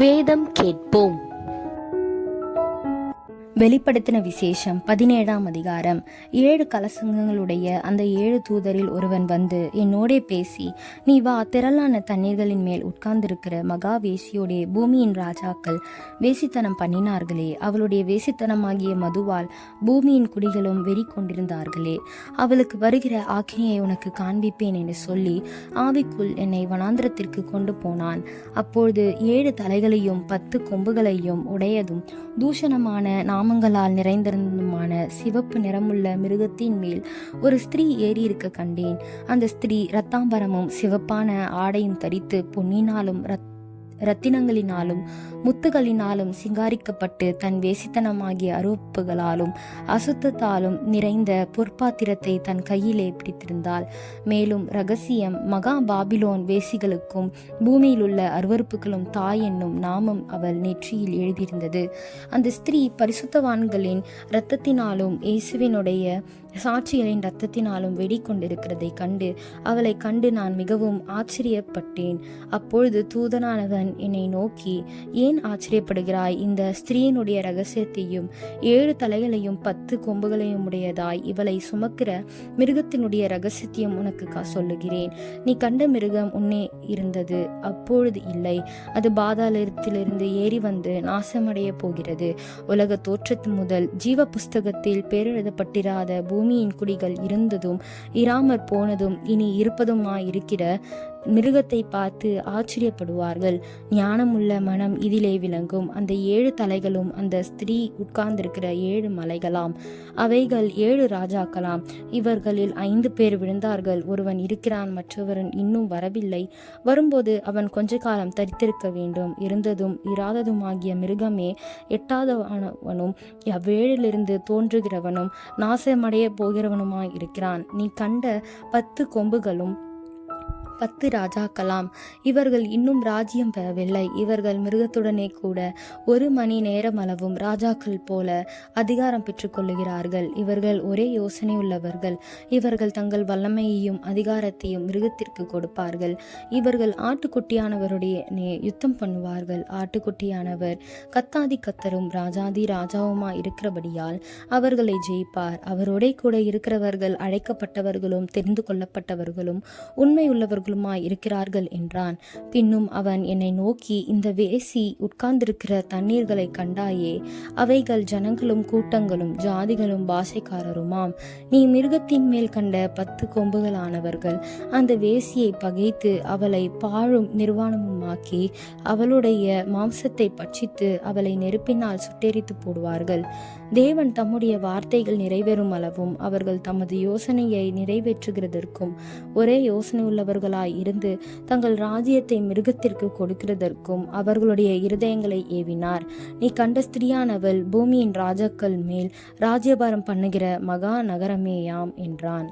வேதம் கேட்போம். வெளிப்படுத்தின விசேஷம் 17ஆம் அதிகாரம். 7 கலசங்களுடைய அந்த 7 தூதரில் ஒருவன் வந்து என்னோடே பேசி, நீ வா, திரளான தண்ணீர்களின் மேல் உட்கார்ந்திருக்கிற மகா வேசியோடைய பூமியின் ராஜாக்கள் வேசித்தனம் பண்ணினார்களே, அவளுடைய வேசித்தனமாகிய மதுவால் பூமியின் குடிகளும் வெறி கொண்டிருந்தார்களே, அவளுக்கு வருகிற ஆக்கினியை உனக்கு காண்பிப்பேன் என்று சொல்லி ஆவிக்குள் என்னை வனாந்திரத்திற்கு கொண்டு போனான். அப்பொழுது 7 தலைகளையும் 10 கொம்புகளையும் உடையதும் தூஷணமான நாமங்களால் நிறைந்திருந்துமான சிவப்பு நிறமுள்ள மிருகத்தின் மேல் ஒரு ஸ்திரீ ஏறி இருக்க கண்டேன். அந்த ஸ்திரீ இரத்தாம்பரமும் சிவப்பான ஆடையும் தரித்து பொன்னினாலும் இரத்தினங்களினாலும் முத்துகளினாலும் சிங்காரிக்கப்பட்டு தன் வேசித்தனமாகிய அருவப்புகளாலும் அசுத்தத்தாலும் நிறைந்த பொற்பாத்திரத்தை தன் கையிலே பிடித்திருந்தாள். மேலும் இரகசியம் மகா பாபிலோன் வேசிகளுக்கும் பூமியில் உள்ள அருவருப்புகளும் தாய் என்னும் நாமம் அவள் நெற்றியில் எழுதியிருந்தது. அந்த ஸ்திரீ பரிசுத்தவான்களின் இரத்தத்தினாலும் இயேசுவினுடைய சாட்சிகளின் இரத்தத்தினாலும் வெடிக்கொண்டிருக்கிறதை கண்டு அவளை கண்டு நான் மிகவும் ஆச்சரியப்பட்டேன். அப்பொழுது தூதனானவன் என்னை நோக்கி, ஏன் ஆச்சரியப்படுகிறாய்? இந்த ஸ்திரீயினுடைய இரகசியத்தையும் 7 தலைகளையும் 10 கொம்புகளையும் உடையதாய் இவளை சுமக்கிற மிருகத்தினுடைய இரகசியத்தையும் உனக்கு சொல்லுகிறேன். நீ கண்ட மிருகம் உன்னே இருந்தது, அப்பொழுது இல்லை. அது பாதாளத்திலிருந்து ஏறி வந்து நாசமடைய போகிறது. உலக தோற்றத்து முதல் ஜீவ புஸ்தகத்தில் பேரெழுதப்பட்டிராத பூமியின் குடிகள் இருந்ததும் இராமற் போனதும் இனி இருப்பதுமாயிருக்கிற மிருகத்தை பார்த்து ஆச்சரியப்படுவார்கள். ஞானமுள்ள மனம் இதிலே விளங்கும். அந்த 7 தலைகளும் அந்த ஸ்திரீ உட்கார்ந்திருக்கிற 7 மலைகளாம். அவைகள் 7 ராஜாக்களாம். இவர்களில் 5 பேர் விழுந்தார்கள். ஒருவன் இருக்கிறான், மற்றவன் இன்னும் வரவில்லை. வரும்போது அவன் கொஞ்ச காலம் தரித்திருக்க வேண்டும். இருந்ததும் இராததுமாகிய மிருகமே எட்டாதவனும் அவ்வேழிலிருந்து தோன்றுகிறவனும் நாசமடைய போகிறவனுமாய் இருக்கிறான். நீ கண்ட 10 கொம்புகளும் 10 ராஜாக்களாம். இவர்கள் இன்னும் ராஜ்யம் பெறவில்லை. இவர்கள் மிருகத்துடனே கூட 1 மணி நேரம் அளவும் ராஜாக்கள் போல அதிகாரம் பெற்றுக்கொள்ளுகிறார்கள். இவர்கள் ஒரே யோசனை உள்ளவர்கள். இவர்கள் தங்கள் வல்லமையையும் அதிகாரத்தையும் மிருகத்திற்கு கொடுப்பார்கள். இவர்கள் ஆட்டுக்குட்டியானவருடைய யுத்தம் பண்ணுவார்கள். ஆட்டுக்குட்டியானவர் கத்தாதி கத்தரும் ராஜாதி ராஜாவுமா இருக்கிறபடியால் அவர்களை ஜெயிப்பார். அவரோட கூட இருக்கிறவர்கள் அழைக்கப்பட்டவர்களும் தெரிந்து கொள்ளப்பட்டவர்களும் உண்மை உள்ளவர்கள் இருக்கிறார்கள் என்றான். பின்னும் அவன் என்னை நோக்கி, இந்த வேசி உட்கார்ந்திருக்கிற தண்ணீர்களை கண்டாயே, அவைகள் ஜனங்களும் கூட்டங்களும் ஜாதிகளும் பாஷைக்காரருமாம். நீ மிருகத்தின் மேல் கண்ட 10 கொம்புகளானவர்கள் அந்த வேசியை பகைத்து அவளை பாழும் நிர்வாணமுமாக்கி அவளுடைய மாம்சத்தை பட்சித்து அவளை நெருப்பினால் சுட்டெரித்து போடுவார்கள். தேவன் தம்முடைய வார்த்தைகள் நிறைவேறும் அளவும் அவர்கள் தமது யோசனையை நிறைவேற்றுகிறதற்கும் ஒரே யோசனை உள்ளவர்களாய் இருந்து தங்கள் ராஜ்யத்தை மிருகத்திற்கு கொடுக்கிறதற்கும் அவர்களுடைய இருதயங்களை ஏவினார். நீ கண்ட ஸ்திரியானவள் பூமியின் ராஜாக்கள் மேல் ராஜ்யபாரம் பண்ணுகிற மகா நகரமேயாம் என்றான்.